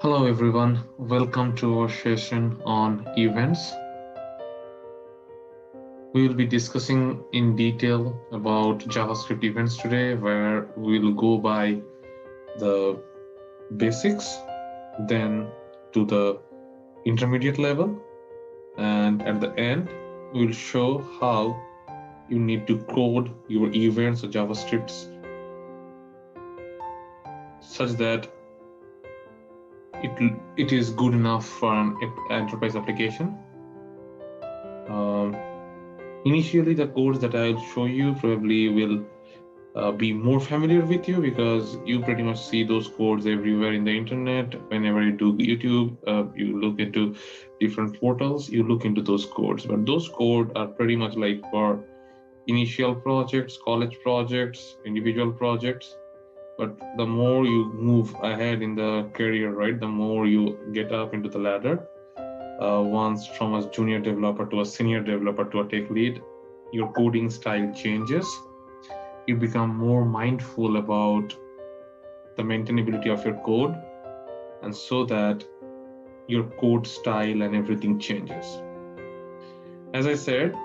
Hello everyone, welcome to our session on events. We will be discussing in detail about JavaScript events today, where we will go by the basics, then to the intermediate level, and at the end, we will show how you need to code your events or JavaScripts such that it is good enough for an enterprise application. Initially, the codes that I'll show you probably will be more familiar with you because you pretty much see those codes everywhere in the internet. Whenever you do YouTube, you look into different portals, you look into those codes. But those codes are pretty much like for initial projects, college projects, individual projects. But the more you move ahead in the career, right, the more you get up into the ladder. Once from a junior developer to a senior developer to a tech lead, your coding style changes. You become more mindful about the maintainability of your code, and so that your code style and everything changes. As I said,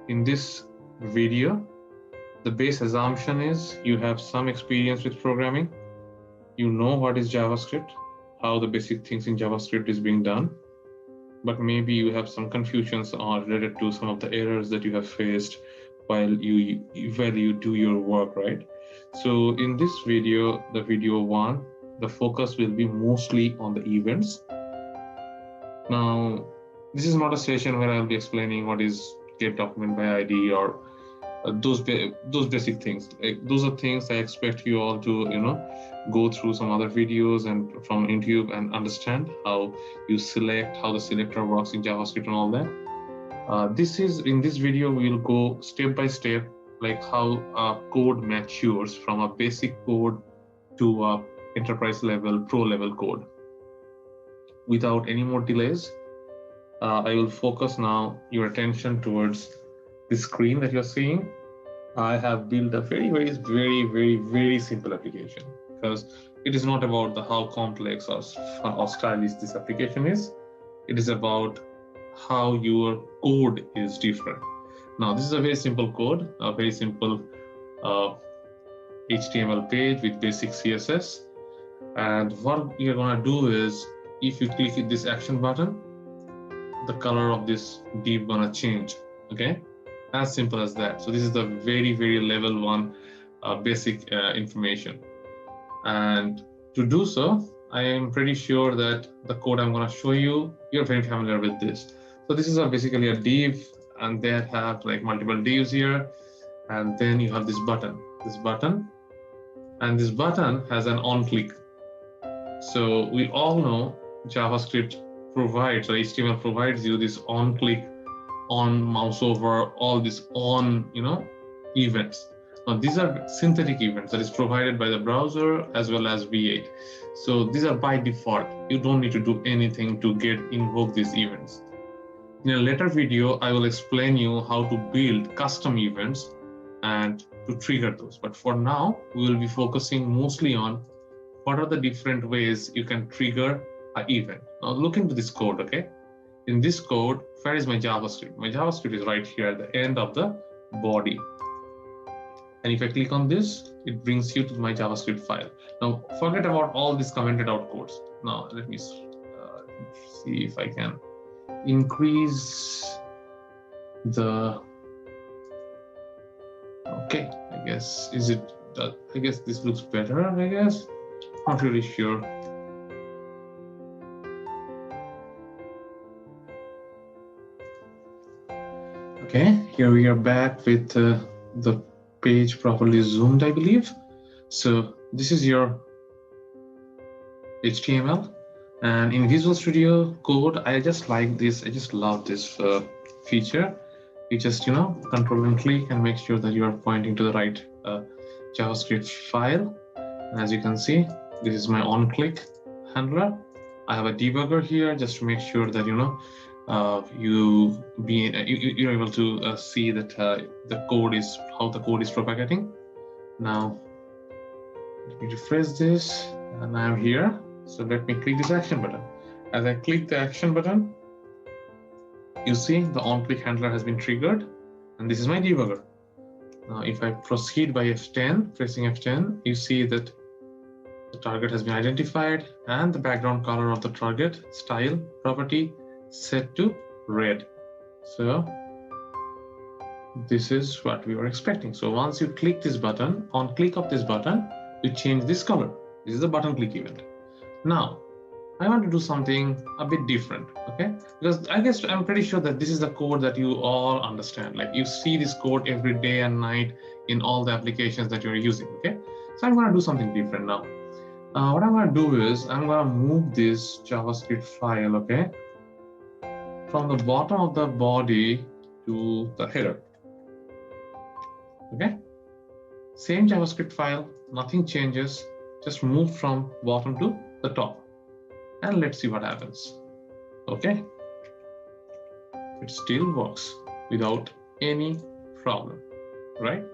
in this video, the base assumption is you have some experience with programming. You know what is JavaScript, how the basic things in JavaScript is being done, but maybe you have some confusions related to some of the errors that you have faced while you do your work, right? So in this video, the video one, the focus will be mostly on the events. Now, this is not a session where I'll be explaining what is get document by ID or those basic things. Those are things I expect you all to go through some other videos and from YouTube and understand how you select, how the selector works in JavaScript and all that. In this video we will go step by step, like how code matures from a basic code to a enterprise level, pro level code. Without any more delays, I will focus now your attention towards the screen that you're seeing. I have built a very simple application, because it is not about how complex or stylish this application is. It is about how your code is different. Now, this is a very simple code, a very simple HTML page with basic CSS. And what you're gonna do is, if you click this action button, the color of this div gonna change, okay? As simple as that. So this is the very level one basic information. And to do so, I am pretty sure that the code I'm gonna show you, you're very familiar with this. So this is basically a div, and they have like multiple divs here. And then you have this button, and this button has an on click. So we all know JavaScript provides, or HTML provides you this on click, on mouse over, all this on events. Now these are synthetic events that is provided by the browser as well as V8. So these are by default. You don't need to do anything to invoke these events. In a later video, I will explain you how to build custom events and to trigger those. But for now, we will be focusing mostly on what are the different ways you can trigger an event. Now look into this code, okay? In this code, where is my JavaScript? My JavaScript is right here at the end of the body. And if I click on this, it brings you to my JavaScript file. Now, forget about all these commented out codes. Now, let me see if I can increase the, okay, I guess this looks better, I guess. Not really sure. Okay, here we are back with the page properly zoomed, I believe. So this is your HTML, and in Visual Studio Code, I just like this. I just love this feature. You just control and click and make sure that you are pointing to the right JavaScript file. And as you can see, this is my on-click handler. I have a debugger here just to make sure that you're able to see that how the code is propagating. Now let me refresh this, and I'm here. So let me click this action button. As I click the action button, you see the on-click handler has been triggered, and this is my debugger. Now, if I proceed by F10, pressing F10, you see that the target has been identified and the background color of the target style property set to red. So this is what we were expecting. So once you click this button, on click of this button, you change this color. This is the button click event. Now, I want to do something a bit different, okay? Because I guess I'm pretty sure that this is the code that you all understand. Like you see this code every day and night in all the applications that you're using, okay? So I'm gonna do something different now. What I'm gonna do is I'm gonna move this JavaScript file, okay? From the bottom of the body to the header, okay? Same JavaScript file, nothing changes, just move from bottom to the top. And let's see what happens. Okay, it still works without any problem, right?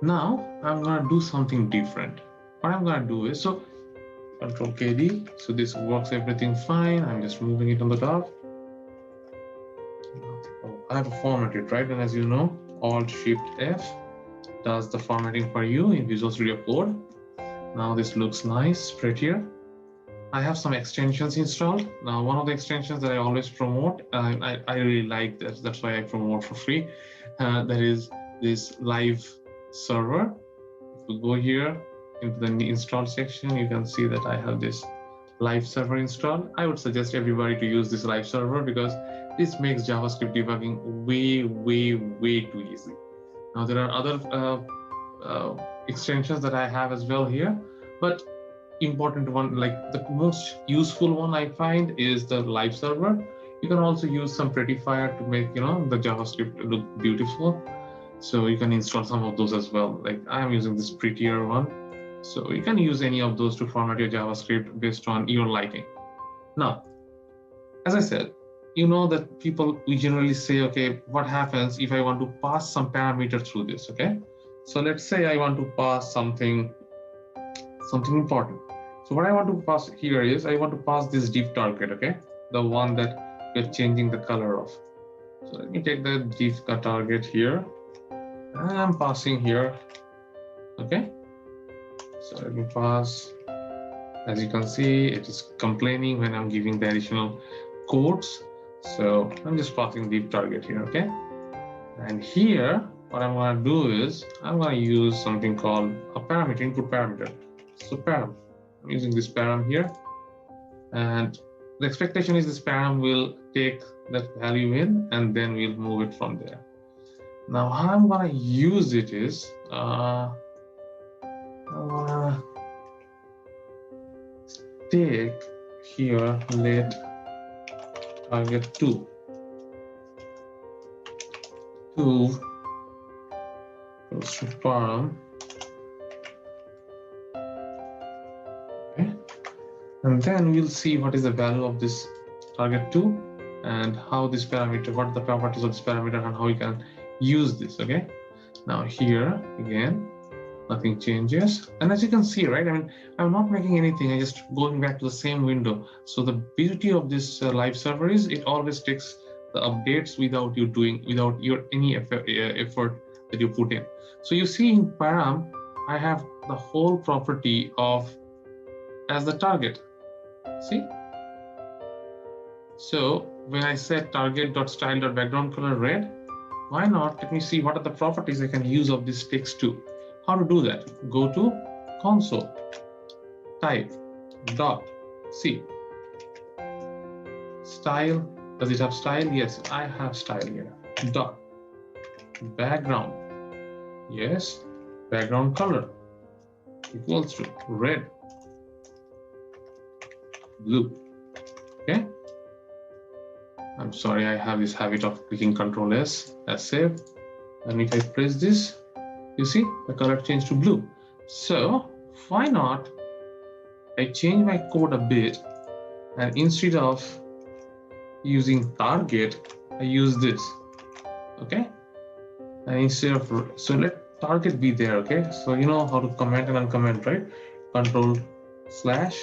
Now I'm gonna do something different. What I'm gonna do is, so Control KD, so this works everything fine. I'm just moving it on the top. I have formatted, right? And as you know, Alt-Shift-F does the formatting for you in Visual Studio Code. Now this looks nice, prettier. I have some extensions installed. Now, one of the extensions that I always promote, I really like this. That's why I promote for free. That is this live server. If you go here into the install section, you can see that I have this live server installed. I would suggest everybody to use this live server because this makes JavaScript debugging way too easy. Now, there are other extensions that I have as well here, but important one, like the most useful one I find is the live server. You can also use some prettifier to make, you know, the JavaScript look beautiful. So you can install some of those as well. Like I am using this prettier one. So you can use any of those to format your JavaScript based on your liking. Now, as I said, you know that we generally say, okay, what happens if I want to pass some parameter through this, okay? So let's say I want to pass something important. So what I want to pass here is I want to pass this div target, okay? The one that we're changing the color of. So let me take the div target here. And I'm passing here, okay? So let me pass. As you can see, it is complaining when I'm giving the additional quotes. So I'm just passing div target here, okay? And here, what I'm gonna do is I'm gonna use something called a parameter, input parameter. So param, I'm using this param here. And the expectation is this param will take that value in and then we'll move it from there. Now, how I'm gonna use it is, I'm gonna take here, let target 2 goes to param, okay, and then we'll see what is the value of this target 2 and how this parameter, what are the properties of this parameter and how we can use this, okay? Now here again, nothing changes, and as you can see, right, I mean, I'm not making anything, I'm just going back to the same window. So the beauty of this live server is it always takes the updates without your any effort that you put in. So you see in param, I have the whole property of as the target, see? So when I set target.style.background color red, why not? Let me see what are the properties I can use of this text too. How to do that? Go to console, type dot c style. Does it have style? Yes, I have style here. Dot background. Yes, background color equals to red, blue. Okay. I'm sorry, I have this habit of clicking Control S as save. And if I press this, you see the color changed to blue. So why not I change my code a bit, and instead of using target, I use this, okay? And instead of, so target be there, okay? So you know how to comment and uncomment, right? Control slash,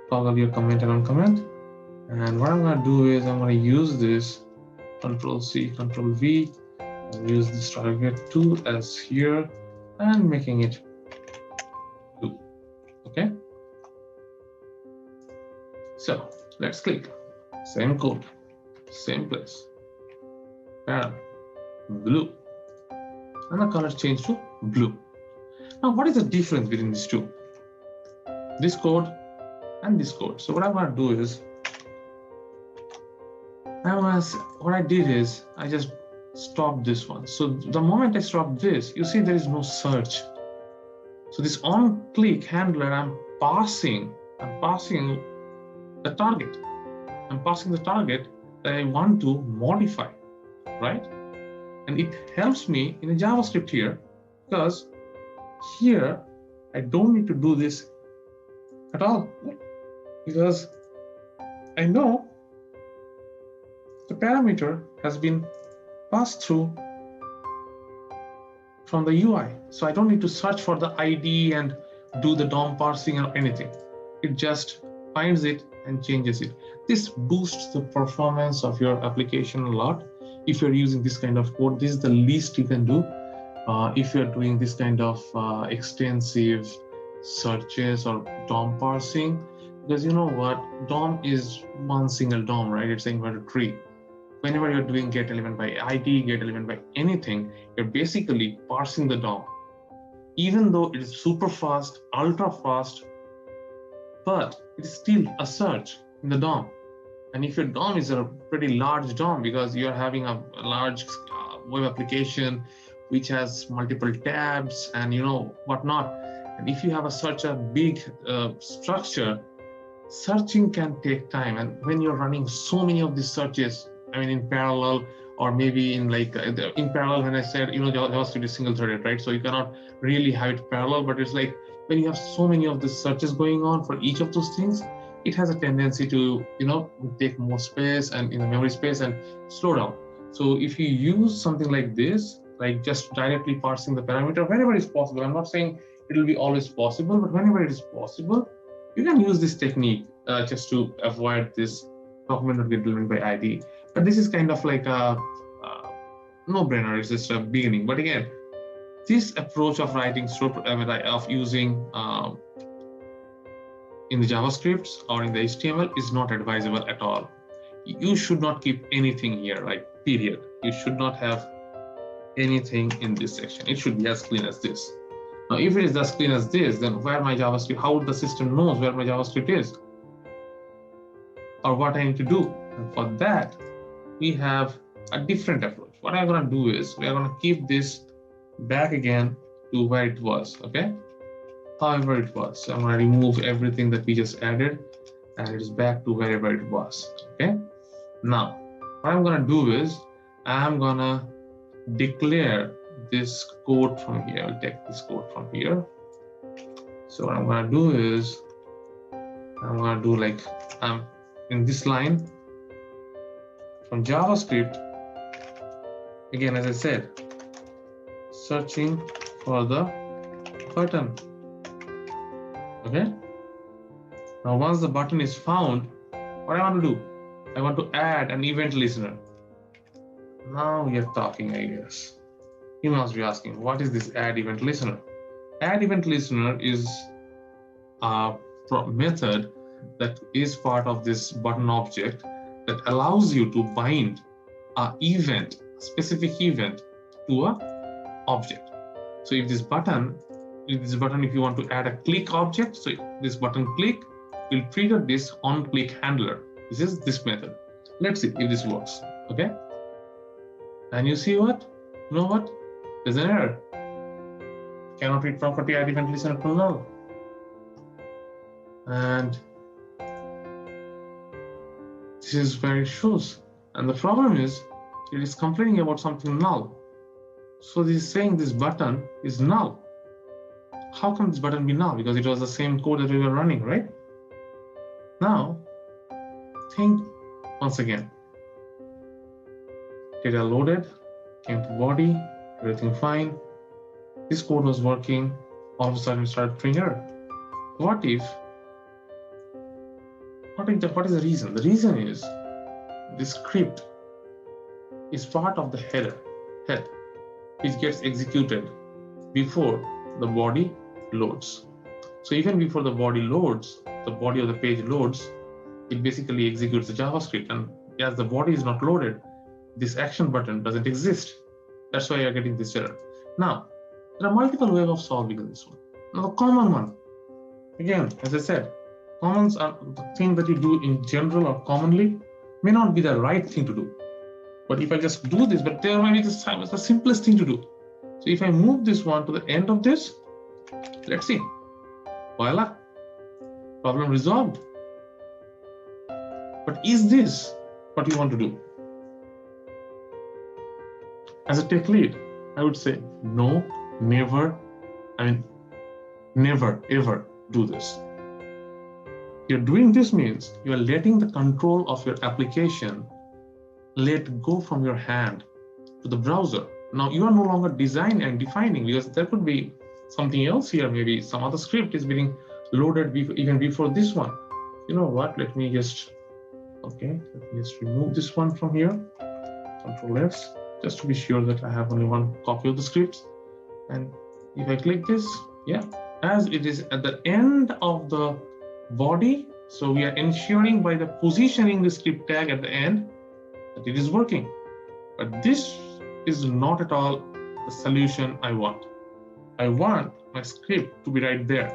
toggle your comment and uncomment. And what I'm gonna do is I'm gonna use this Control C, Control V, and use this target 2 as here and making it 2, okay? So let's click, same code, same place, param, blue, and the color change to blue. Now, what is the difference between these two? This code and this code. So what I'm gonna do is, what I did is I just stopped this one. So the moment I stop this, you see there is no search. So this on-click handler, I'm passing the target. I'm passing the target that I want to modify, right? And it helps me in the JavaScript here, because here I don't need to do this at all, because I know the parameter has been passed through from the UI. So I don't need to search for the ID and do the DOM parsing or anything. It just finds it and changes it. This boosts the performance of your application a lot. If you're using this kind of code, this is the least you can do. If you're doing this kind of extensive searches or DOM parsing, because you know what, DOM is one single DOM, right? It's saying a tree. Whenever you're doing get element by ID, get element by anything, you're basically parsing the DOM. Even though it is super fast, ultra fast, but it is still a search in the DOM. And if your DOM is a pretty large DOM, because you're having a large web application which has multiple tabs and you know whatnot, and if you have such a big structure, searching can take time. And when you're running so many of these searches, I mean in parallel, or maybe in like in parallel, when I said, you know, JavaScript is single threaded, right? So you cannot really have it parallel, but it's like when you have so many of the searches going on for each of those things, it has a tendency to, you know, take more space and in the memory space and slow down. So if you use something like this, like just directly parsing the parameter whenever it's possible, I'm not saying it will be always possible, but whenever it is possible, you can use this technique just to avoid this document not get delivered by ID. But this is kind of like a no-brainer. It's just a beginning. But again, this approach of writing of using in the JavaScripts or in the HTML is not advisable at all. You should not keep anything here, like period. You should not have anything in this section. It should be as clean as this. Now, if it is as clean as this, then where my JavaScript, how the system knows where my JavaScript is or what I need to do? And for that, we have a different approach. What I'm going to do is we are going to keep this back again to where it was, okay? However it was. So I'm going to remove everything that we just added and it is back to wherever it was, okay? Now, what I'm going to do is I'm going to declare this code from here. I'll take this code from here. So what I'm going to do is I'm going to do like in this line from JavaScript, again, as I said, searching for the button. Okay. Now, once the button is found, what I want to do, I want to add an event listener. Now we are talking, I guess. You must be asking, what is this add event listener? Add event listener is a method that is part of this button object that allows you to bind an event, a specific event, to a object. So if this button, if you want to add a click object, so this button click will trigger this on click handler. This is this method. Let's see if this works. Okay. And you see what? You know what? There's an error. Cannot read property add event listener to null. And this is where it shows. And the problem is it is complaining about something null. So this is saying this button is null. How can this button be null? Because it was the same code that we were running, right? Now, think once again. Data loaded, came to body, everything fine. This code was working, all of a sudden it started throwing error. What is the reason? The reason is the script is part of the head, which gets executed before the body loads. So even before the body loads, the body of the page loads, it basically executes the JavaScript. And as the body is not loaded, this action button doesn't exist. That's why you're getting this error. Now, there are multiple ways of solving this one. Now, the common one, again, as I said, commons are the thing that you do in general or commonly may not be the right thing to do. But if I just do this, but there might be this time, it's the simplest thing to do. So if I move this one to the end of this, let's see. Voila, problem resolved. But is this what you want to do? As a tech lead, I would say no, never. Never ever do this. You're doing this means you are letting the control of your application let go from your hand to the browser. Now you are no longer designing and defining, because there could be something else here. Maybe some other script is being loaded even before this one. You know what? Let me just remove this one from here. Control S, just to be sure that I have only one copy of the scripts. And if I click this, yeah, as it is at the end of the body, so we are ensuring by the positioning the script tag at the end that it is working. But this is not at all the solution I want. I want my script to be right there.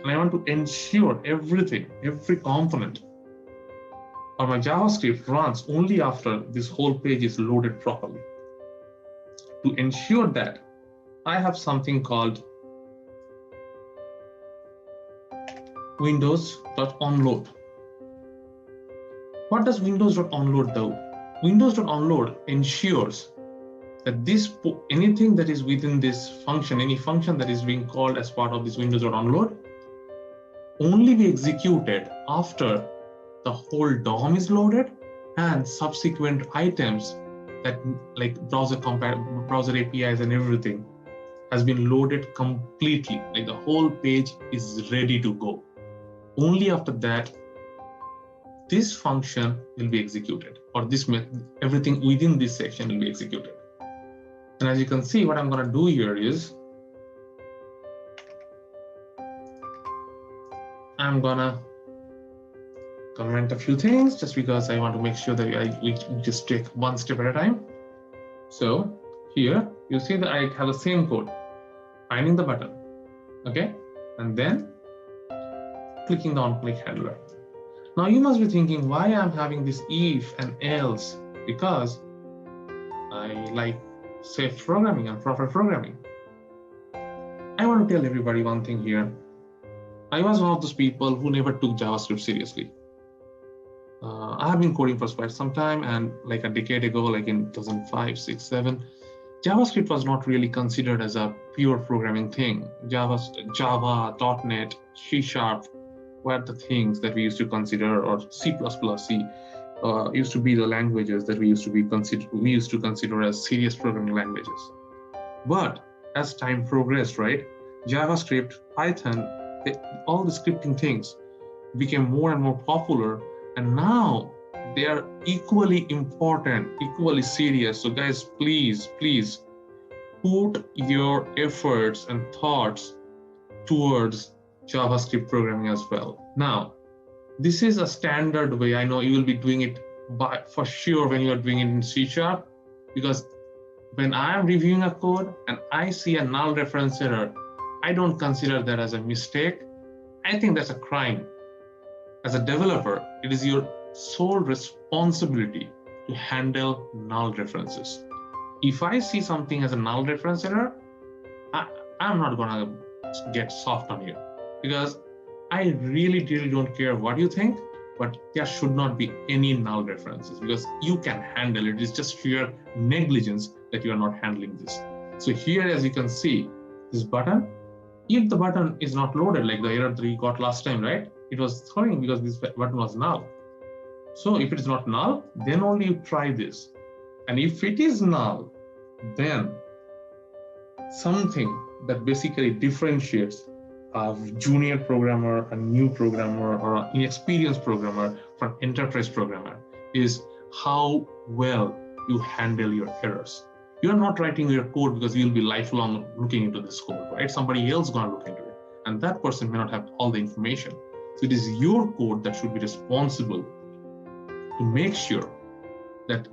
And I want to ensure everything, every component or my JavaScript runs only after this whole page is loaded properly. To ensure that, I have something called Windows.onload. What does Windows.onload do? Windows.onload ensures that anything that is within this function, any function that is being called as part of this Windows.onload, only be executed after the whole DOM is loaded and subsequent items that like browser APIs and everything has been loaded completely, like the whole page is ready to go. Only after that, this function will be executed, or everything within this section will be executed. And as you can see, what I'm going to do here is I'm going to comment a few things just because I want to make sure that we just take one step at a time. So here you see that I have the same code, finding the button, okay, and then clicking the on-click handler. Now you must be thinking why I'm having this if and else, because I like safe programming and proper programming. I want to tell everybody one thing here. I was one of those people who never took JavaScript seriously. I have been coding for quite some time, and like a decade ago, like in 2005, 6, 7, JavaScript was not really considered as a pure programming thing. Java, .NET, C# were the things that we used to consider, or C++, C used to be the languages that we used to consider as serious programming languages. But as time progressed, right, JavaScript, Python, all the scripting things became more and more popular, and now they are equally important, equally serious. So guys, please put your efforts and thoughts towards JavaScript programming as well. Now, this is a standard way. I know you will be doing it for sure when you are doing it in C#, because when I am reviewing a code and I see a null reference error, I don't consider that as a mistake. I think that's a crime. As a developer, it is your sole responsibility to handle null references. If I see something as a null reference error, I'm not gonna get soft on you, because I really don't care what you think, but there should not be any null references, because you can handle it. It's just sheer negligence that you are not handling this. So here, as you can see, this button, if the button is not loaded, like the error that we got last time, right? It was throwing because this button was null. So if it is not null, then only you try this. And if it is null, then something that basically differentiates a junior programmer, a new programmer, or an inexperienced programmer from enterprise programmer is how well you handle your errors. You're not writing your code because you'll be lifelong looking into this code, right? Somebody else is going to look into it, and that person may not have all the information. So it is your code that should be responsible to make sure that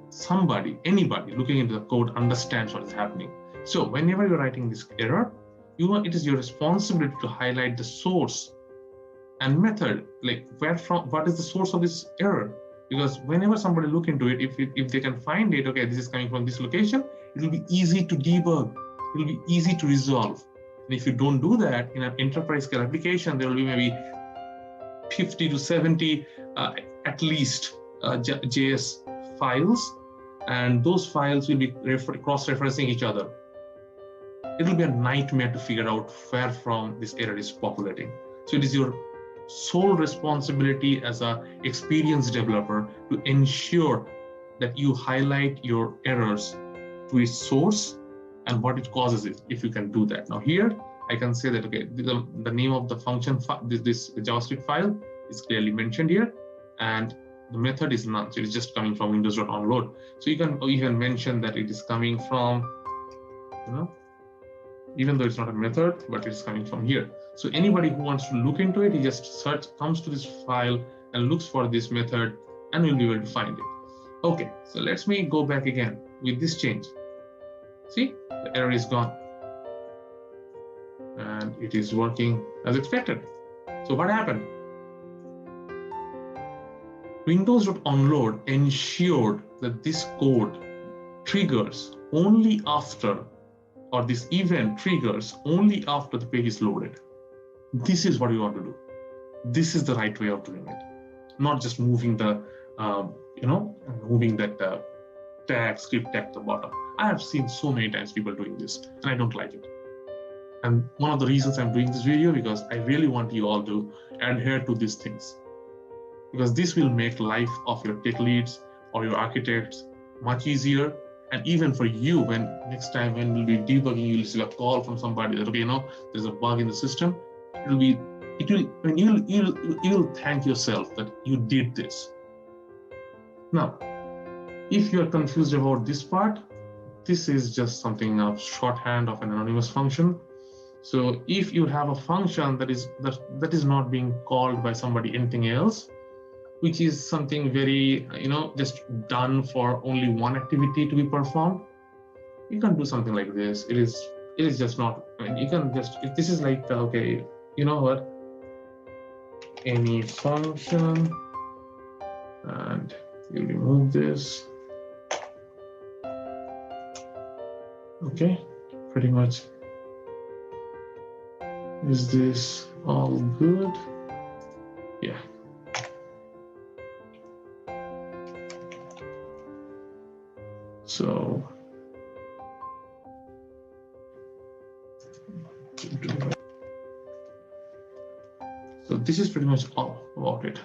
anybody looking into the code understands what is happening. So whenever you're writing this error, it is your responsibility to highlight the source and method, like what is the source of this error? Because whenever somebody look into it, if they can find it, okay, this is coming from this location, it will be easy to debug. It will be easy to resolve. And if you don't do that in an enterprise scale application, there will be maybe 50 to 70 at least JS files, and those files will be cross-referencing each other. It will be a nightmare to figure out where from this error is populating. So it is your sole responsibility as an experienced developer to ensure that you highlight your errors to its source and what it causes it, if you can do that. Now here, I can say that, okay, the name of the function, this JavaScript file is clearly mentioned here, and the method is none, so it is just coming from windows.onload. So you can even mention that it is coming from, even though it's not a method, but it's coming from here. So anybody who wants to look into it, he just comes to this file and looks for this method and will be able to find it. Okay, so let me go back again with this change. See, the error is gone. And it is working as expected. So what happened? Windows.onload ensured that this code triggers only after, or this event triggers only after the page is loaded. This is what you want to do. This is the right way of doing it, not just moving the, moving that script tag to the bottom. I have seen so many times people doing this, and I don't like it. And one of the reasons I'm doing this video, because I really want you all to adhere to these things, because this will make life of your tech leads or your architects much easier. And even for you, when next time when we'll be debugging, you'll receive a call from somebody that, okay, there's a bug in the system. You'll thank yourself that you did this. Now, if you are confused about this part, this is just something of shorthand of an anonymous function. So if you have a function that is not being called by somebody anything else, which is something very, just done for only one activity to be performed, you can do something like this. It is just not, you can just, this is like, okay, you know what? Any function, and you remove this. Okay, pretty much. Is this all good? Yeah. So this is pretty much all about it.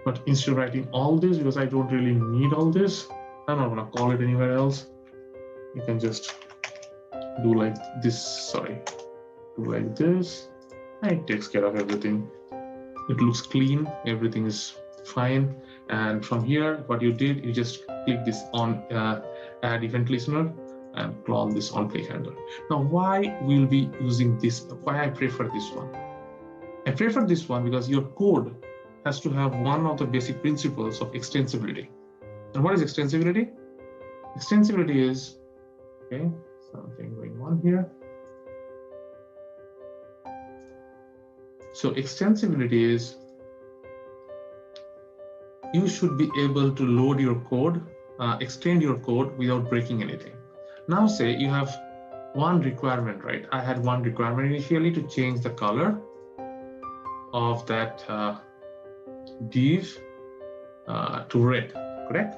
But instead of writing all this, because I don't really need all this, I'm not gonna call it anywhere else. You can just do like this, do like this, and it takes care of everything. It looks clean, everything is fine. And from here, what you did, you just click this on add event listener and call this on click handler. Now, why we'll be using this? Why I prefer this one? I prefer this one because your code has to have one of the basic principles of extensibility. And what is extensibility? Extensibility is, okay, something going on here. So extensibility is, you should be able to load your code, extend your code without breaking anything. Now say you have one requirement, right? I had one requirement initially to change the color of that div to red, correct?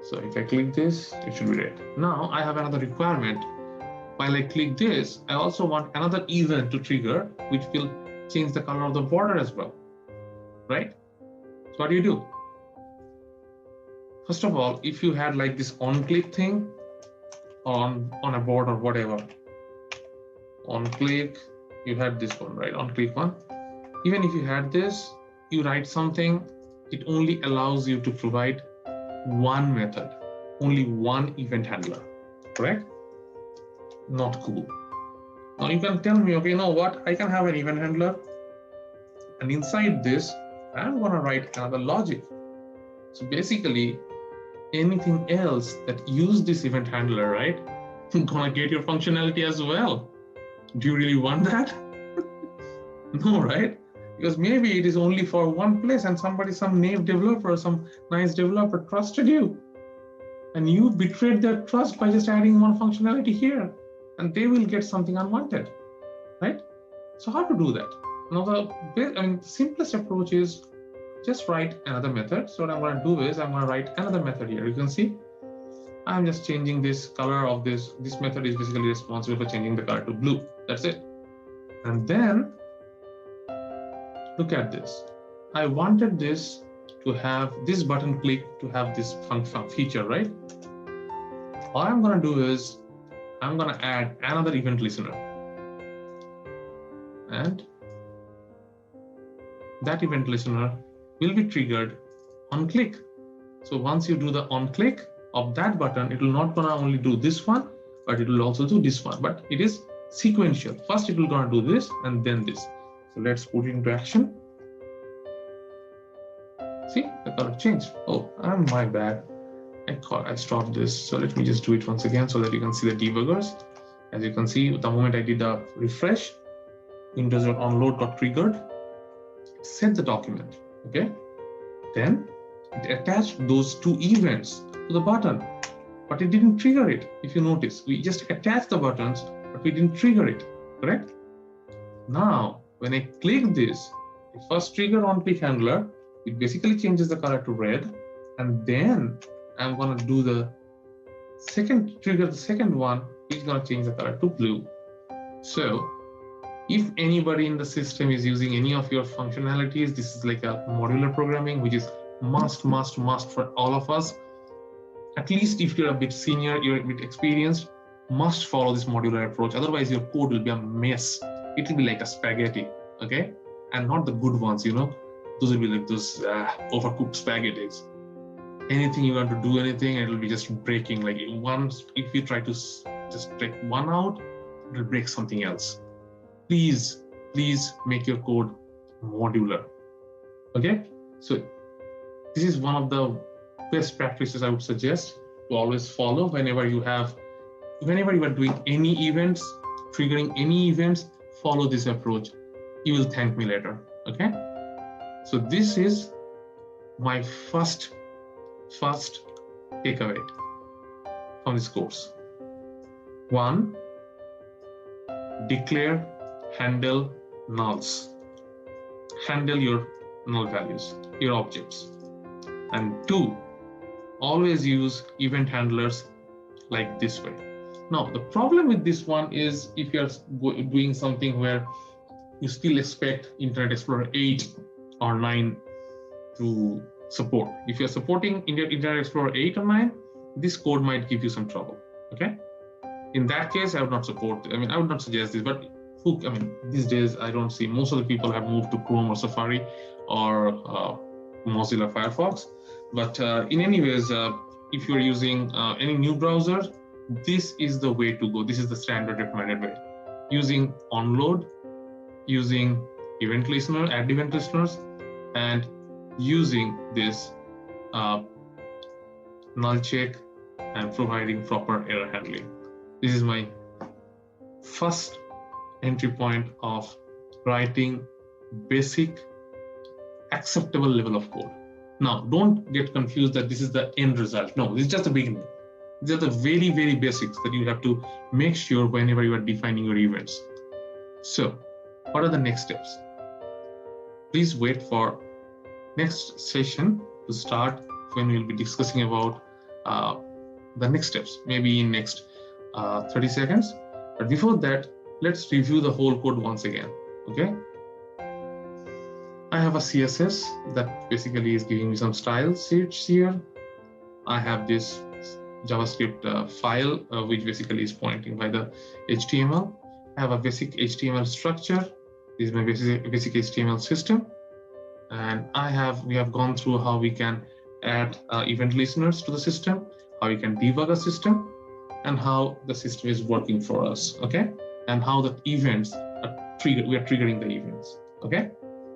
So if I click this, it should be red. Now I have another requirement. While I click this, I also want another event to trigger, which will change the color of the border as well, right? So what do? First of all, if you had like this on-click thing, on a board or whatever. On click, you had this one, right? On click one. Even if you had this, you write something, it only allows you to provide one method, only one event handler, correct? Not cool. Now you can tell me, okay, you know what? I can have an event handler, and inside this, I'm gonna write another logic. So basically, anything else that use this event handler, right? Gonna get your functionality as well. Do you really want that? No, right? Because maybe it is only for one place and somebody, some naive developer, some nice developer trusted you. And you betrayed their trust by just adding one functionality here. And they will get something unwanted, right? So how to do that? Now, the simplest approach is just write another method. So what I'm going to do is I'm going to write another method here. You can see I'm just changing this color of this. This method is basically responsible for changing the color to blue. That's it. And then look at this. I wanted this to have this button click to have this feature, right? All I'm going to do is I'm going to add another event listener. And that event listener will be triggered on click. So once you do the on click of that button, it will not gonna only do this one, but it will also do this one, but it is sequential. First, it will gonna do this and then this. So let's put it into action. See, the color changed. Oh, my bad. I stopped this. So let me just do it once again so that you can see the debuggers. As you can see, the moment I did a refresh, Windows.onload got triggered. Set the document, okay? Then it attached those two events to the button, but it didn't trigger it. If you notice, we just attached the buttons, but we didn't trigger it, correct? Now, when I click this, the first trigger on click handler, it basically changes the color to red, and then I'm gonna do the second trigger, the second one, it's gonna change the color to blue. So if anybody in the system is using any of your functionalities, this is like a modular programming, which is must for all of us. At least if you're a bit senior, you're a bit experienced, must follow this modular approach. Otherwise, your code will be a mess. It will be like a spaghetti, okay? And not the good ones, you know? Those will be like those overcooked spaghettis. Anything you want to do anything, it will be just breaking. Like once, if you try to just break one out, it will break something else. Please make your code modular, okay? So this is one of the best practices I would suggest to always follow whenever you are doing any events, triggering any events, follow this approach. You will thank me later, okay? So this is my first takeaway from this course. 1, declare, handle nulls. Handle your null values, your objects. And 2, always use event handlers like this way. Now, the problem with this one is if you're doing something where you still expect Internet Explorer 8 or 9 to support. If you're supporting Internet Explorer 8 or 9, this code might give you some trouble, okay? In that case, I would not suggest this, but these days I don't see, most of the people have moved to Chrome or Safari or Mozilla Firefox. But in any ways, if you're using any new browser, this is the way to go. This is the standard recommended way. Using onload, using event listener, add event listeners, and using this null check and providing proper error handling. This is my first entry point of writing basic acceptable level of code. Now, don't get confused that this is the end result. No, this is just the beginning. These are the very, very basics that you have to make sure whenever you are defining your events. So, what are the next steps? Please wait for next session to start when we'll be discussing about the next steps, maybe in next 30 seconds. But before that, let's review the whole code once again, okay? I have a CSS that basically is giving me some style sheets here. I have this JavaScript file, which basically is pointing by the HTML. I have a basic HTML structure. This is my basic HTML system. And we have gone through how we can add event listeners to the system, how we can debug a system, and how the system is working for us, okay? And how the events are triggered, we are triggering the events, okay?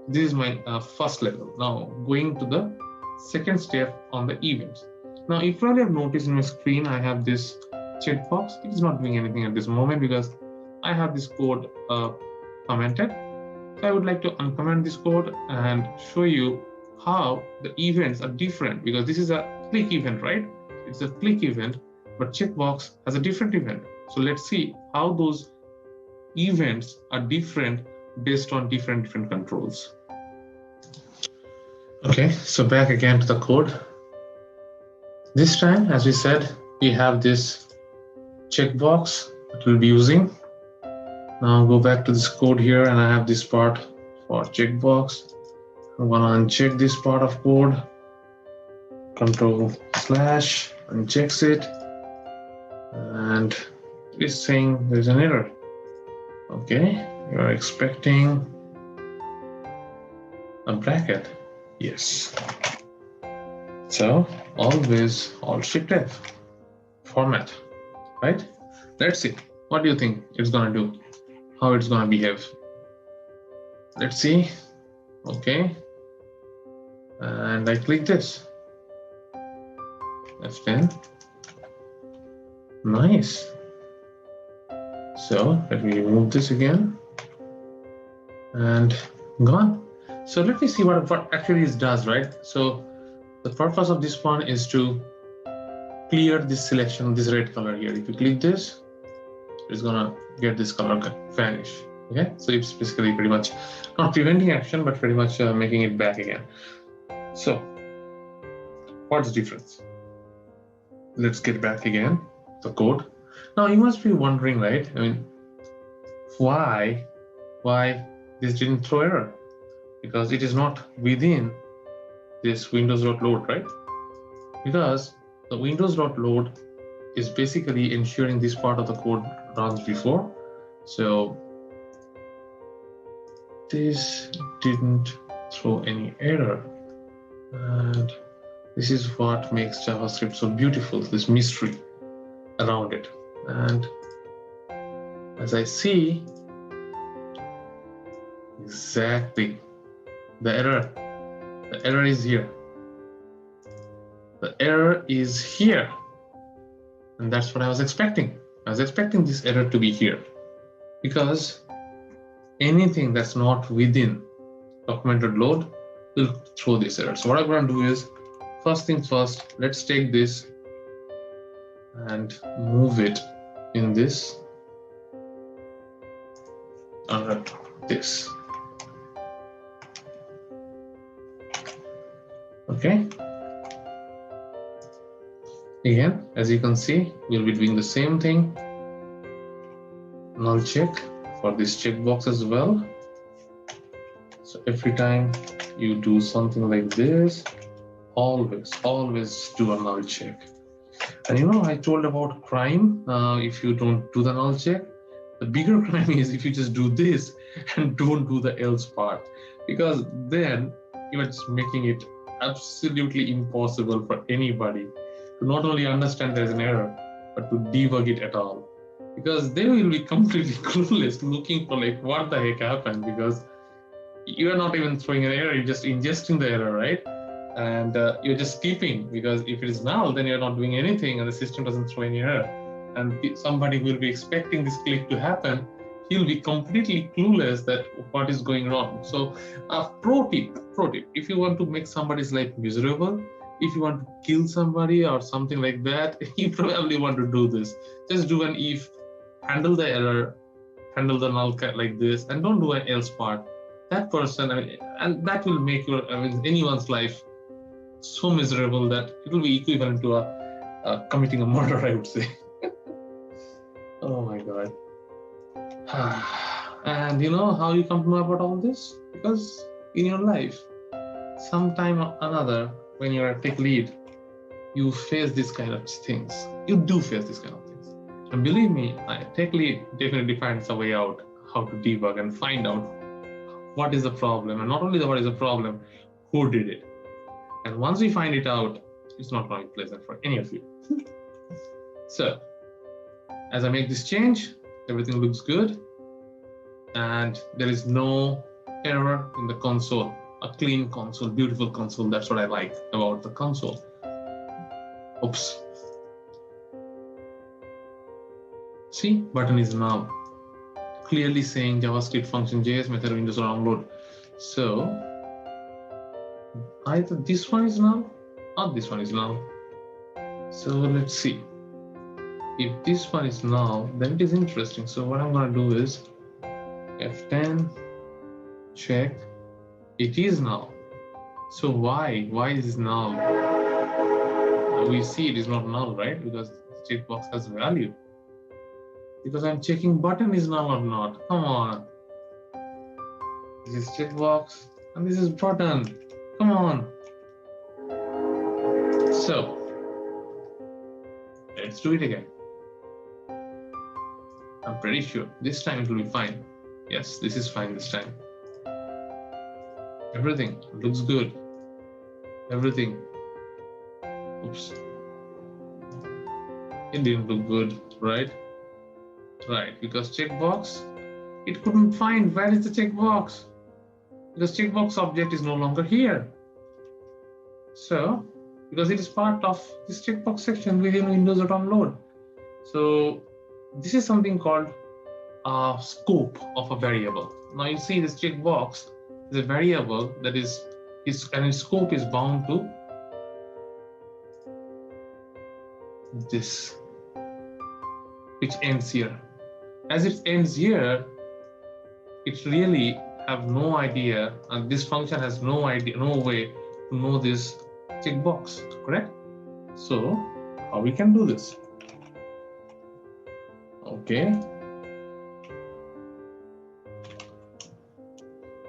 This is my first level. Now going to the second step on the events. Now you probably have noticed in my screen, I have this checkbox. It is not doing anything at this moment because I have this code commented. So I would like to uncomment this code and show you how the events are different, because this is a click event, right? It's a click event, but checkbox has a different event. So let's see how those events are different based on different controls. Okay, so back again to the code. This time, as we said, we have this checkbox that we'll be using. Now go back to this code here, and I have this part for checkbox. I'm gonna uncheck this part of code. Control / unchecks it, and it's saying there's an error. Okay, you're expecting a bracket. Yes. So always Alt-Shift-F format, right? Let's see. What do you think it's gonna do? How it's gonna behave? Let's see. Okay. And I click this. F10. Nice. So let me remove this again. And gone. So let me see what actually this does, right? So the purpose of this one is to clear this selection, this red color here. If you click this, it's gonna get this color vanish. Okay, so it's basically pretty much not preventing action, but pretty much making it back again. So what's the difference? Let's get back again the code. Now you must be wondering, right? I mean, why this didn't throw error? Because it is not within this Windows.load, right? Because the Windows.load is basically ensuring this part of the code runs before. So this didn't throw any error. And this is what makes JavaScript so beautiful, this mystery around it. And as I see, exactly, the error is here. The error is here. And that's what I was expecting. I was expecting this error to be here, because anything that's not within documented load will throw this error. So what I'm going to do is, first things first, let's take this and move it in this under this. Okay. Again, as you can see, we'll be doing the same thing. Null check for this checkbox as well. So every time you do something like this, always do a null check. And you know, I told about crime. If you don't do the null check, the bigger crime is if you just do this and don't do the else part, because then you are just making it absolutely impossible for anybody to not only understand there's an error, but to debug it at all. Because they will be completely clueless looking for like what the heck happened, because you are not even throwing an error, you're just ingesting the error, right? And you're just skipping, because if it is null, then you're not doing anything and the system doesn't throw any error. And somebody will be expecting this click to happen. He'll be completely clueless that what is going wrong. So pro tip, if you want to make somebody's life miserable, if you want to kill somebody or something like that, you probably want to do this. Just do an if, handle the error, handle the null like this, and don't do an else part. That person, I mean, and that will make anyone's life so miserable that it will be equivalent to committing a murder, I would say. Oh my God. And you know how you come to know about all this? Because in your life, sometime or another, when you're a tech lead, you face this kind of things. You do face this kind of things. And believe me, I definitely find a way out how to debug and find out what is the problem. And not only what is the problem, who did it. And once we find it out, it's not going to be pleasant for any of you. So as I make this change, everything looks good. And there is no error in the console. A clean console, beautiful console. That's what I like about the console. Oops. See, button is null. Clearly saying JavaScript function JS method windows are download. So either this one is null or this one is null. So let's see. If this one is null, then it is interesting. So what I'm going to do is F10, check. It is null. So why is this null? We see it is not null, right? Because the checkbox has value. Because I'm checking button is null or not. Come on. This is checkbox and this is button. Come on. So let's do it again. I'm pretty sure this time it will be fine. Yes, this is fine this time. Everything looks good. Everything. Oops. It didn't look good, right? Right, because checkbox, it couldn't find where is the checkbox. Because checkbox object is no longer here. So, because it is part of this checkbox section within Windows download. So, this is something called a scope of a variable. Now you see this checkbox is a variable that is and its scope is bound to this, which ends here. As it ends here, it really have no idea, and this function has no idea, no way to know this checkbox, correct? So how we can do this? Okay.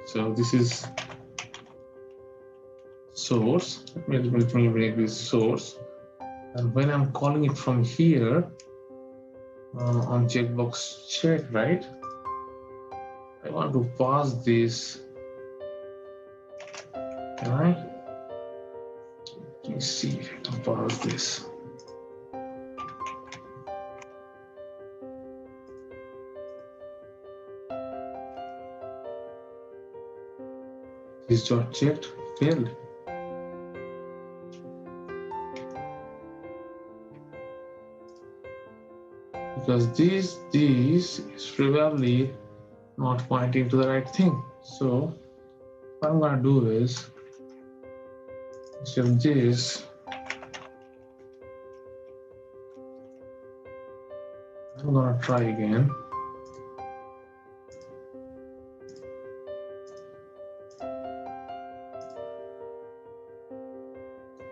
So this is source. Let me make this source. And when I'm calling it from here, on checkbox check, right? I want to pass this. Can I? Let me see if I can pass this. This dot checked failed. Because this is probably not pointing to the right thing. So what I'm gonna do is instead of this, I'm gonna try again.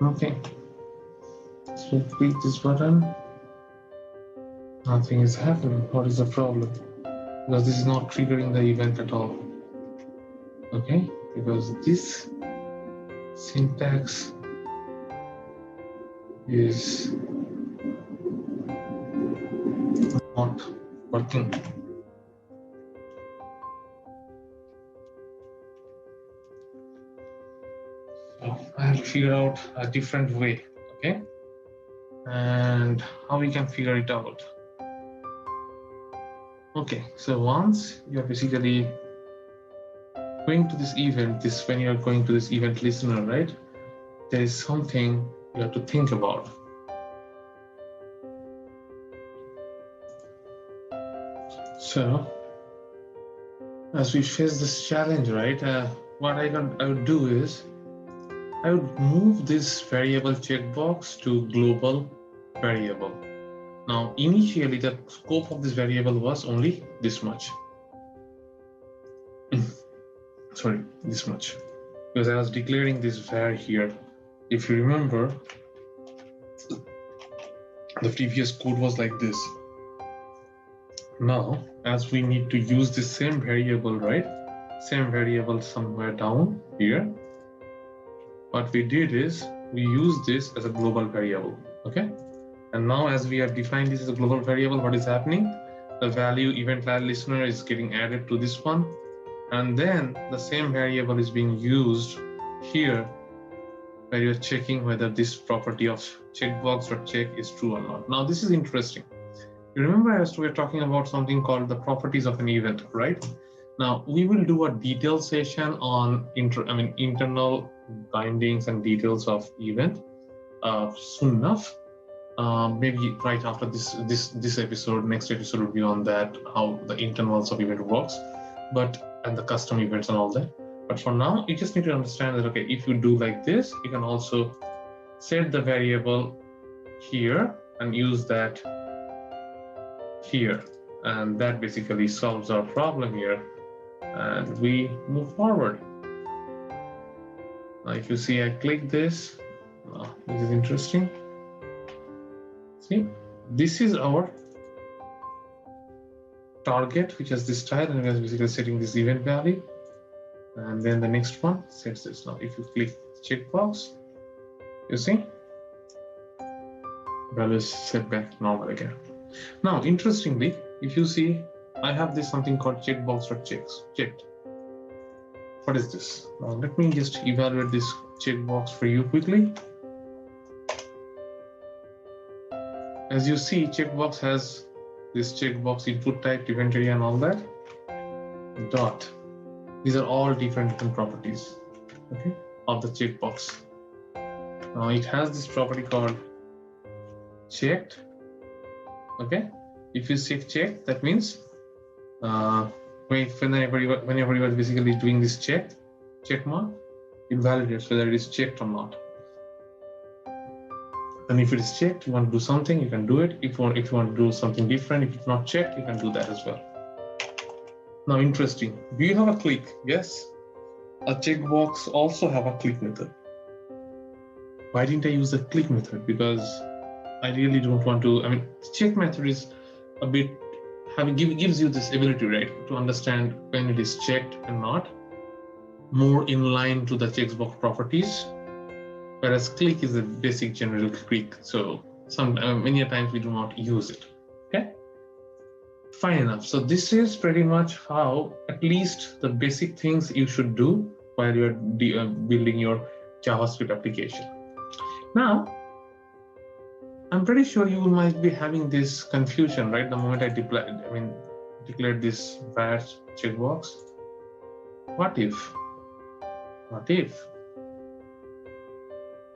Okay, so click this button. Nothing is happening. What is the problem? Because this is not triggering the event at all. Okay, because this syntax is not working. So I have to figure out a different way, okay? And how we can figure it out. Okay, so once you're basically going to this event, when you're going to this event listener, right? There is something you have to think about. So, as we face this challenge, right? What I would do is, I would move this variable checkbox to global variable. Now, initially, the scope of this variable was only this much. Sorry, this much. Because I was declaring this var here. If you remember, the previous code was like this. Now, as we need to use the same variable, right? Same variable somewhere down here. What we did is we use this as a global variable. Okay, and now as we have defined this as a global variable, what is happening? The value event listener is getting added to this one, and then the same variable is being used here where you're checking whether this property of checkbox.check is true or not. Now this is interesting. You remember as we were talking about something called the properties of an event, right? Now we will do a detailed session on internal bindings and details of event soon enough. Maybe right after this episode. Next episode will be on that, how the internals of event works, and the custom events and all that. But for now, you just need to understand that, okay, if you do like this, you can also set the variable here and use that here. And that basically solves our problem here. And we move forward. Now, if you see, I click this. This is interesting. See, this is our target, which has this style, and we're basically setting this event value. And then the next one sets this. Now, if you click checkbox, you see, value is set back normal again. Now, interestingly, if you see, I have this something called checkbox.checked. What is this? Now, let me just evaluate this checkbox for you quickly. As you see, checkbox has this checkbox input type, event area, and all that. Dot. These are all different properties, okay, of the checkbox. Now it has this property called checked. Okay, if you say check, that means whenever you are basically doing this check mark, it validates whether it is checked or not. And if it is checked, you want to do something, you can do it. If you want to do something different, if it's not checked, you can do that as well. Now, interesting. Do you have a click? Yes. A checkbox also have a click method. Why didn't I use the click method? Because I really don't want to. I mean, check method is a bit gives you this ability, right, to understand when it is checked and not, more in line to the checkbox properties. Whereas click is a basic general click, so many times we do not use it. Okay, fine enough. So this is pretty much how, at least the basic things you should do while you're building your JavaScript application. Now, I'm pretty sure you might be having this confusion, right? The moment I declared this var checkbox. What if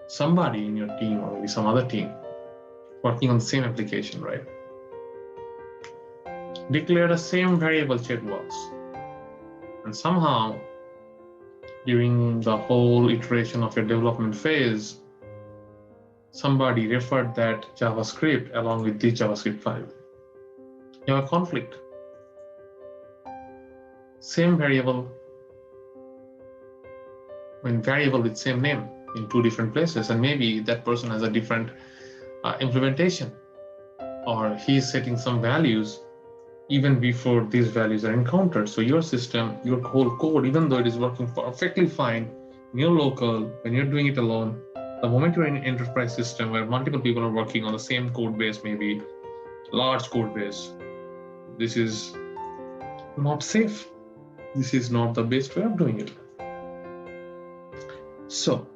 somebody in your team, or maybe some other team working on the same application, right, declared a same variable checkbox, and somehow during the whole iteration of your development phase, somebody referred that JavaScript along with this JavaScript file. You have a conflict. Same variable, variable with same name in two different places, and maybe that person has a different implementation, or he's setting some values even before these values are encountered. So your system, your whole code, even though it is working perfectly fine in your local, when you're doing it alone, the moment you're in an enterprise system where multiple people are working on the same code base, maybe large code base, this is not safe. This is not the best way of doing it. So,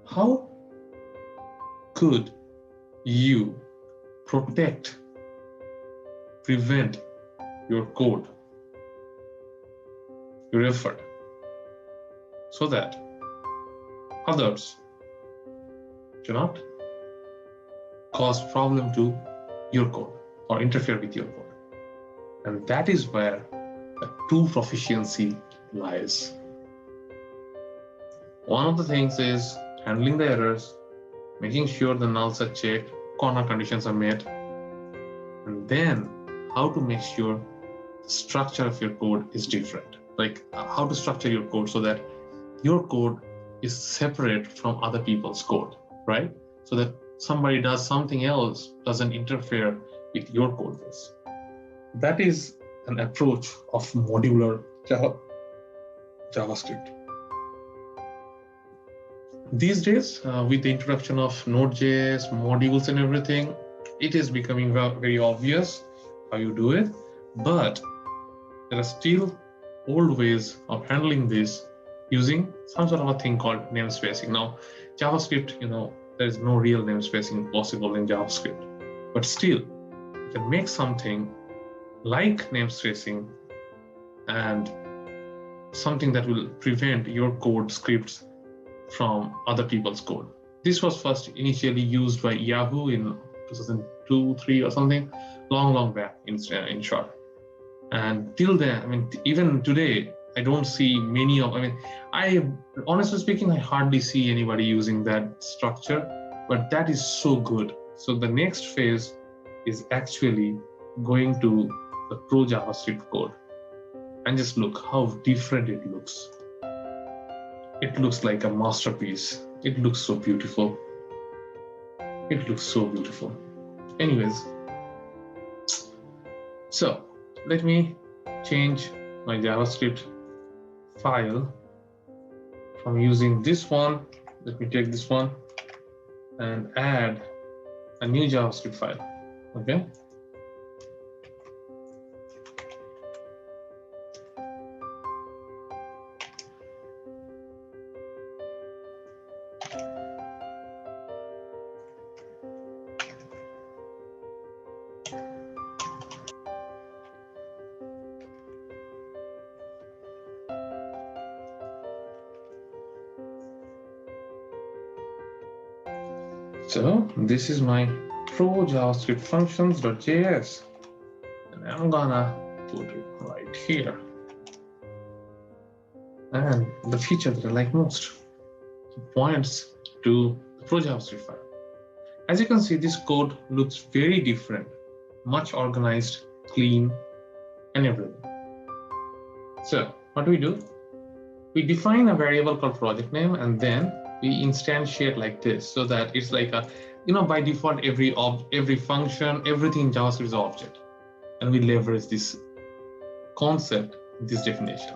how could you prevent your code, your effort, so that others do not cause problem to your code or interfere with your code? And that is where the true proficiency lies. One of the things is handling the errors, making sure the nulls are checked, corner conditions are met, and then how to make sure the structure of your code is different. Like how to structure your code so that your code is separate from other people's code, right? So that somebody does something else doesn't interfere with your code base. That is an approach of modular JavaScript. These days, with the introduction of Node.js, modules and everything, it is becoming very obvious how you do it, but there are still old ways of handling this using some sort of a thing called namespacing. Now, JavaScript, there is no real namespacing possible in JavaScript, but still, you can make something like namespacing and something that will prevent your code scripts from other people's code. This was first initially used by Yahoo in 2002, 3 or something, long back in short. And till then, I mean, even today, I don't see many of, honestly speaking, I hardly see anybody using that structure, but that is so good. So the next phase is actually going to the pro JavaScript code. And just look how different it looks. It looks like a masterpiece. It looks so beautiful. It looks so beautiful. Anyways, so let me change my JavaScript file from using this one. Let me take this one and add a new JavaScript file. Okay. So this is my pro JavaScript functions.js, and I'm gonna put it right here. And the feature that I like most points to the pro JavaScript file. As you can see, this code looks very different, much organized, clean, and everything. So what do? We define a variable called project name, and then we instantiate like this, so that it's like a, by default, every function, everything in JavaScript is an object, and we leverage this concept, this definition.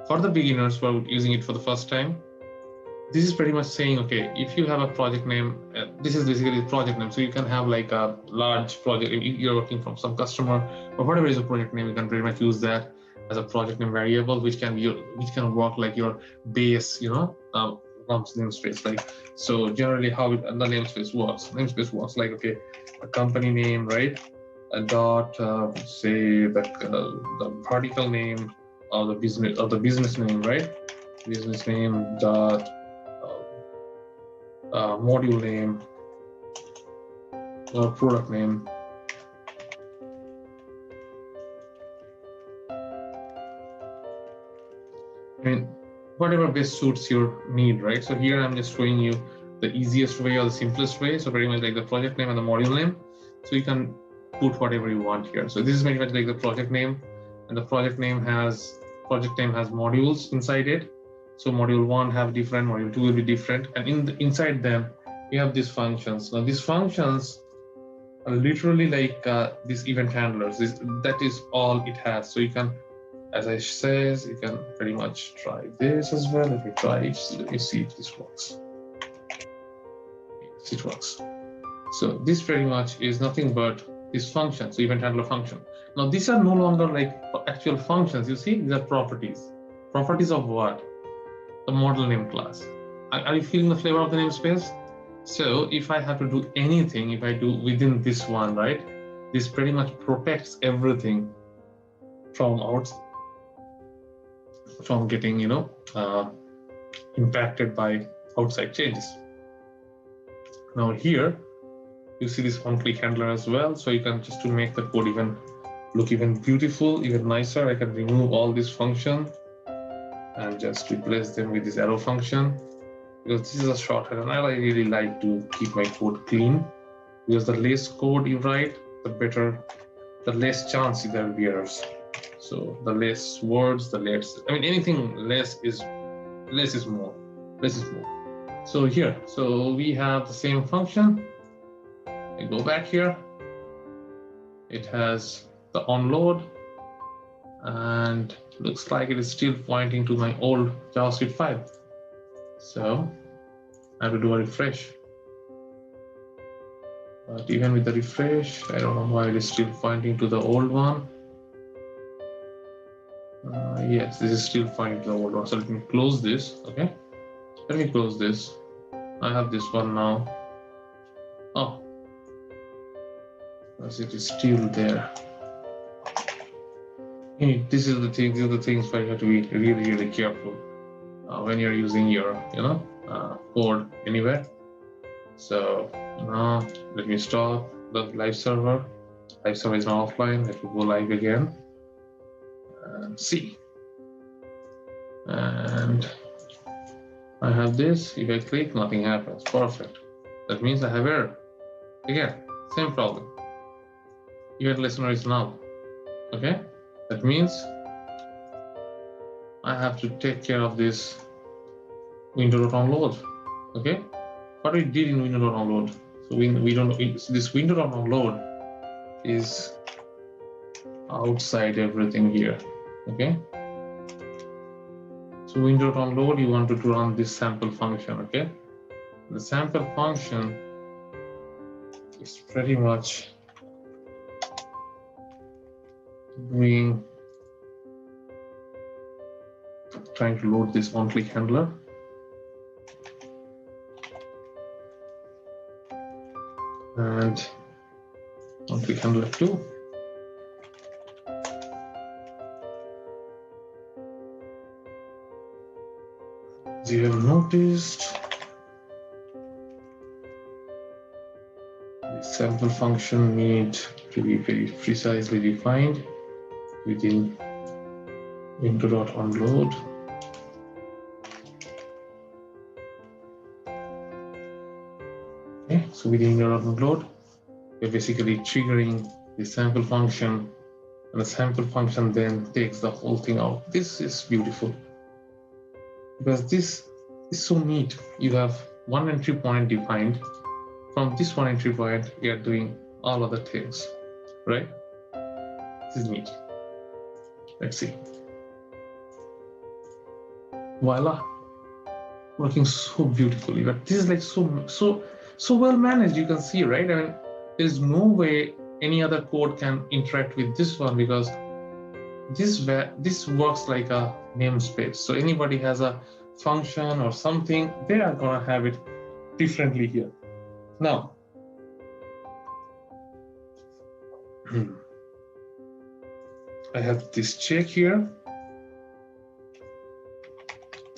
For the beginners who are using it for the first time, this is pretty much saying, okay, if you have a project name, this is basically the project name. So you can have like a large project, if you're working from some customer or whatever is a project name, you can pretty much use that as a project name variable, which can work like your base, namespace. Like, so generally how the namespace works like, okay, a company name, right? A dot, say the vertical name or the business name, right? Business name dot module name or product name. I mean, whatever best suits your need, right? So here I'm just showing you the easiest way or the simplest way. So pretty much like the project name and the module name. So you can put whatever you want here. So this is pretty much like the project name, and the project name has modules inside it. So module 1 have different, module 2 will be different, and inside them you have these functions. Now these functions are literally like these event handlers. That is all it has. So you can, as I says, you can pretty much try this as well. If you try it, you see if this works. Yes, it works. So this pretty much is nothing but this function, so event handler function. Now these are no longer like actual functions. You see, these are properties. Properties of what? The model name class. Are you feeling the flavor of the namespace? So if I have to do anything, if I do within this one, right, this pretty much protects everything from getting, impacted by outside changes. Now here, you see this one-click handler as well. So you can, just to make the code look even beautiful, even nicer, I can remove all this function and just replace them with this arrow function, because this is a shorthand and I really like to keep my code clean, because the less code you write, the less chance there will be errors. So the less words, anything less is more. So here, so we have the same function. I go back here. It has the onload, and looks like it is still pointing to my old JavaScript file. So I have to do a refresh. But even with the refresh, I don't know why it is still pointing to the old one. Yes, this is still pointing to the old one. So let me close this. Okay, let me close this. I have this one now. Oh, because it is still there. This is the thing. These are the things where you have to be really, really careful when you're using your, code anywhere. So now let me stop the live server. Live server is now offline. Let me go live again and see. And I have this. If I click, nothing happens. Perfect. That means I have error. Again, same problem. Event listener is null. Okay. That means I have to take care of this window.onload. Okay. What we did in window.onload. So we don't. This window.onload is outside everything here. Okay. So window.onload, you want to run this sample function. Okay. The sample function is pretty much trying to load this on-click handler. And on-click handler 2. As you have noticed, the sample function needs to be very precisely defined within window.onload. Okay, so within window.onload, we're basically triggering the sample function, and the sample function then takes the whole thing out. This is beautiful because this is so neat. You have one entry point defined. From this one entry point, we are doing all other things, right? This is neat. Let's see. Voila, working so beautifully. But this is like so well managed. You can see, right? I mean, there is no way any other code can interact with this one because this works like a namespace. So anybody has a function or something, they are gonna have it differently here. Now, I have this check here.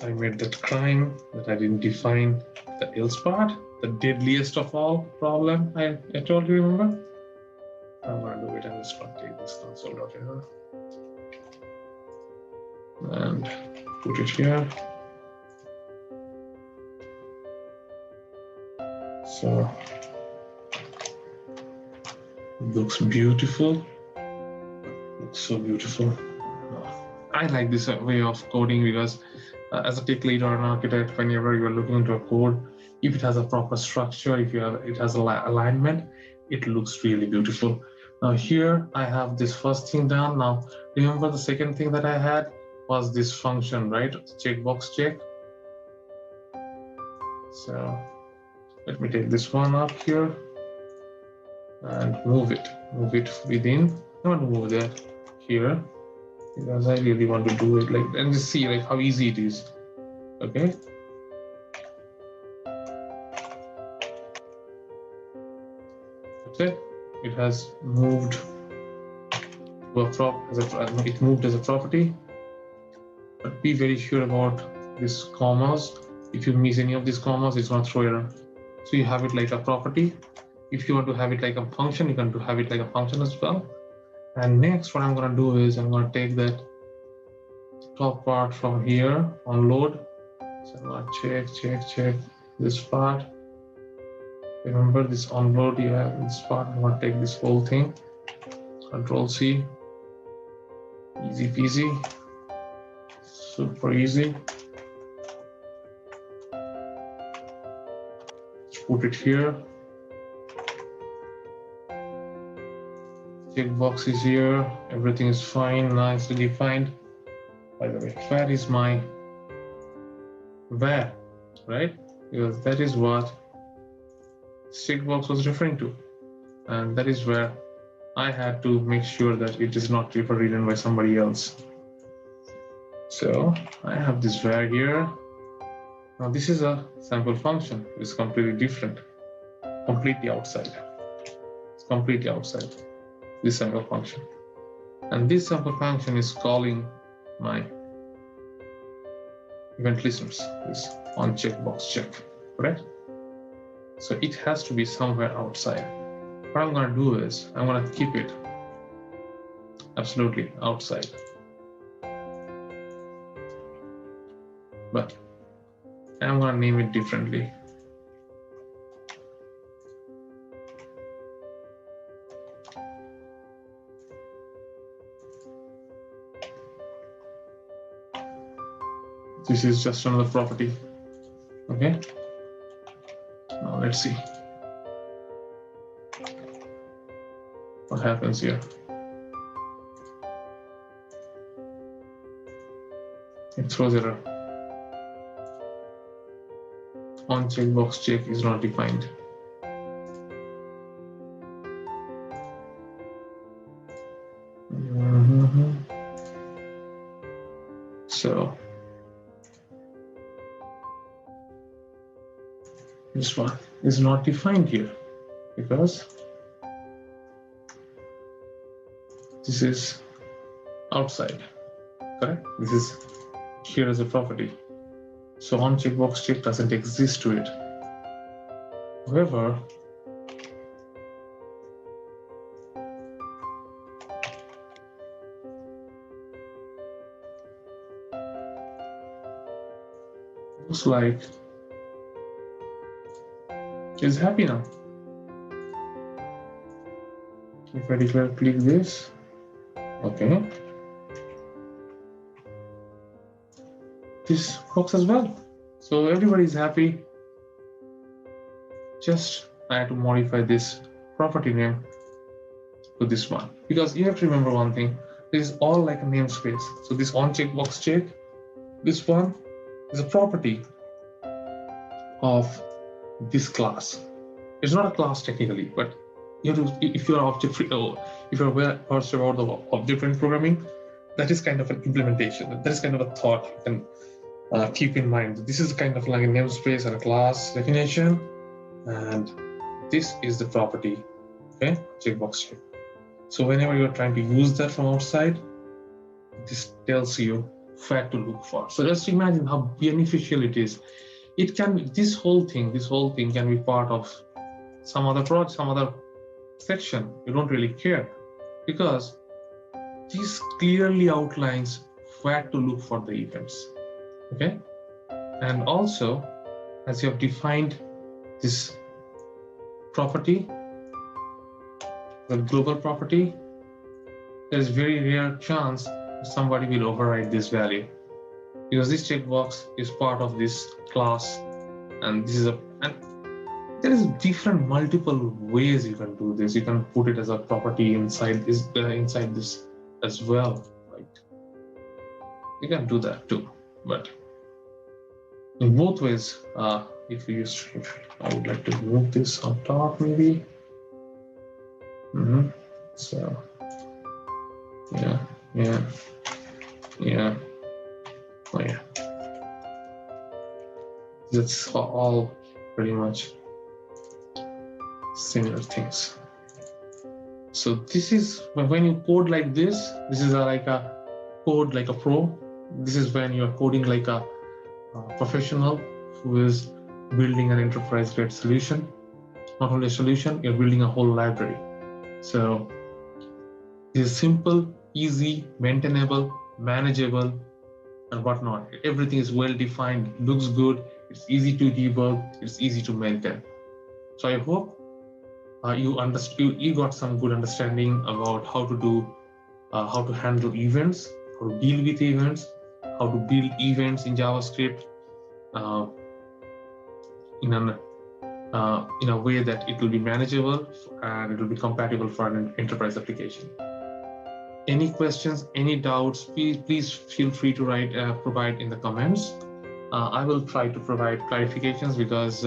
I made that crime that I didn't define the else part, the deadliest of all problem I told you, remember? I'm gonna do it. I'm just gonna take this console.error and put it here. So it looks beautiful. Looks so beautiful. I like this way of coding because as a tech lead or an architect, whenever you're looking into a code, if it has a proper structure, if it has alignment, it looks really beautiful. Now here I have this first thing done. Now remember the second thing that I had was this function, right? Checkbox check. So let me take this one up here and move it within. I want to move that here because I really want to do it like, and just see like how easy it is. Okay. That's it. It has moved to it moved as a property. But be very sure about these commas. If you miss any of these commas, it's going to throw error. So you have it like a property. If you want to have it like a function, you can have it like a function as well. And next, what I'm going to do is I'm going to take that top part from here on load. So I'm going to check this part. Remember this on load, you have this part. I'm going to take this whole thing. Control C. Easy peasy. Super easy. Put it here. Checkbox is here. Everything is fine, nicely defined. By the way, where is my where, right? because that is what checkbox was referring to, and that is where I had to make sure that it is not written by somebody else. So I have this var here. Now this is a sample function. It's completely different, completely outside. It's completely outside this sample function. And this sample function is calling my event listeners, this on checkbox check, correct? So it has to be somewhere outside. What I'm gonna do is I'm gonna keep it absolutely outside. But I'm gonna name it differently. This is just another property. Okay. Now let's see what happens here. It throws error. On checkbox check is not defined. So this one is not defined here because this is outside, correct? This is here as a property. So on checkbox check doesn't exist to it. However, looks like it's happy now. If I declare click this, okay, this works as well. So everybody is happy. Just I had to modify this property name to this one because you have to remember one thing. This is all like a namespace. So this on checkbox check, this one is a property of this class. It's not a class technically, but you have to, if you're object free, if you're aware first about the object-oriented programming, that is kind of an implementation. That is kind of a thought you can keep in mind. This is kind of like a namespace and a class definition, and this is the property, okay, checkbox check. So whenever you're trying to use that from outside, this tells you where to look for. So just imagine how beneficial it is. It can be, this whole thing can be part of some other project, some other section. You don't really care because this clearly outlines where to look for the events. Okay, and also as you have defined this property, the global property, there is very rare chance somebody will override this value because this checkbox is part of this class, and this is and there is different multiple ways you can do this. You can put it as a property inside this as well, right? You can do that too, but in both ways, if I would like to move this on top maybe. So yeah. Oh yeah. That's all pretty much similar things. So this is when you code like this is like a code like a pro. This is when you're coding like a professional who is building an enterprise grade solution. Not only a solution, you're building a whole library. So this is simple, easy, maintainable, manageable, and whatnot. Everything is well defined, looks good, it's easy to debug, it's easy to maintain. So I hope you got some good understanding about how to do, how to handle events, how to deal with events, how to build events in JavaScript in a way that it will be manageable and it will be compatible for an enterprise application. Any questions, any doubts, please feel free to provide in the comments. I will try to provide clarifications because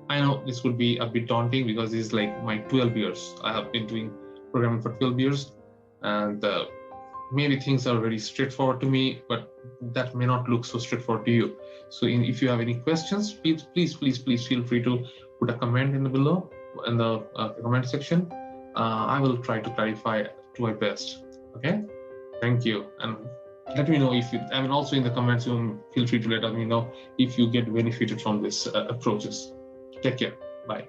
I know this would be a bit daunting because this is like my 12 years. I have been doing programming for 12 years, and maybe things are very straightforward to me, but that may not look so straightforward to you. So if you have any questions, please feel free to put a comment in the below in the comment section. I will try to clarify to my best. Okay, thank you, and let me know if you, I mean, also in the comments, you feel free to let me know if you get benefited from this approaches. Take care. Bye.